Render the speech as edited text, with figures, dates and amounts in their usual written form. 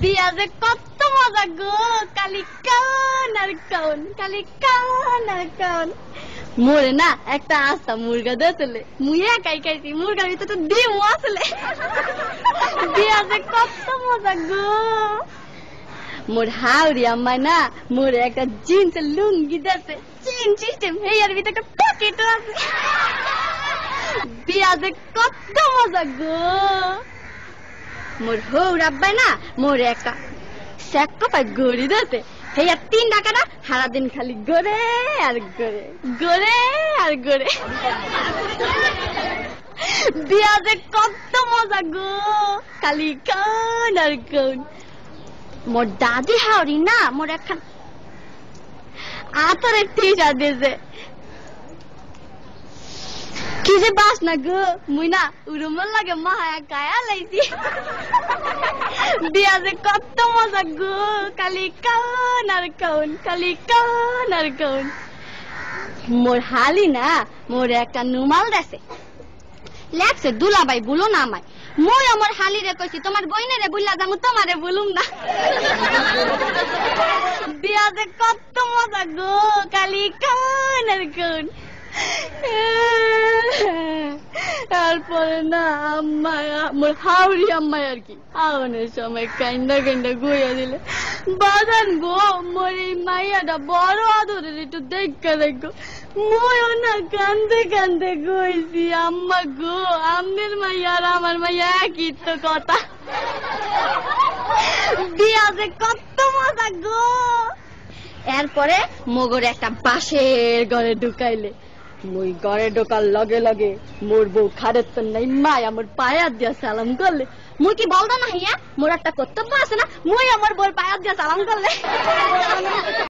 বিয়া যে কত মজা গো, কালি কান আর কান, কালি কান আর কান। মোরে না একটা আস্তা মুরগা দিয়েছিলে, মুই একাই খাইছি, মুরগার ভিতরে তো ডিম আসলে। বিয়া যে কত মজা গো। মোর হাওড়ি আম্মা না মোরে একটা জিন্সের লুঙ্গি দিয়েছে, চেইন সিস্টেম, এর ভিতরে একটা পকেটও আছে। বিয়া যে কত মজা গো। মোর হৌর আব্বাই না মোরে একটা স্যাক্রোফাই গড়ি দিয়েছে, এই 3 টাকা না সারাদিন খালি গড়ে আর গড়ে, গড়ে আর গড়ে। বিয়া যে কত মজা গো, খালি কান আর কান। মোর দাদি হাওড়ি না মোর একখান আতরের টিশা দিয়েছে, কি যে বাস না গো, মুই না উড়ুমল লাগে মায়া গায়া লাইছি। বিয়া যে কত মজা গো, কালি কান আর কান, কালি কান আর কান। মোর হালি না মোর একটা নুমাল দেছে, লেখছে দুলাবাই বলো না আমায়। মই আমার হালি রে কইছি তোমার বইনেরে বুল্লা যামু, তোমারে বলুম না। বিয়া যে কত মজা গো, কালি কান আর কান। তারপরে না আম্মা মোর হাওড়ি আম্মাই আর কি আওয়ানোর সময় কান্দা কান্দা গইয়া দিলে, বাজান গো মোর এই মাইয়াটা বড় আদরের, একটু দেখা দেখো। ময়ও না কান্দে কান্দে গইছি, আম্মা গো আম্মের মাইয়া আর আমার মাইয়া একই তো কথা। বিয়া যে কত মজা গো। এরপরে মগর একটা বাঁশের ঘরে ঢুকাইলে, মুই ঘরে ঢোকার লগে লগে মোর বউ খারের তো নাই মায় আমার পায়া দিয়া সালাম করলে। মুই কি বলতো না হিয়া মোর একটা কর্তব্য আছে না, মুই আমার বউর পায়া দিয়া সালাম করলে।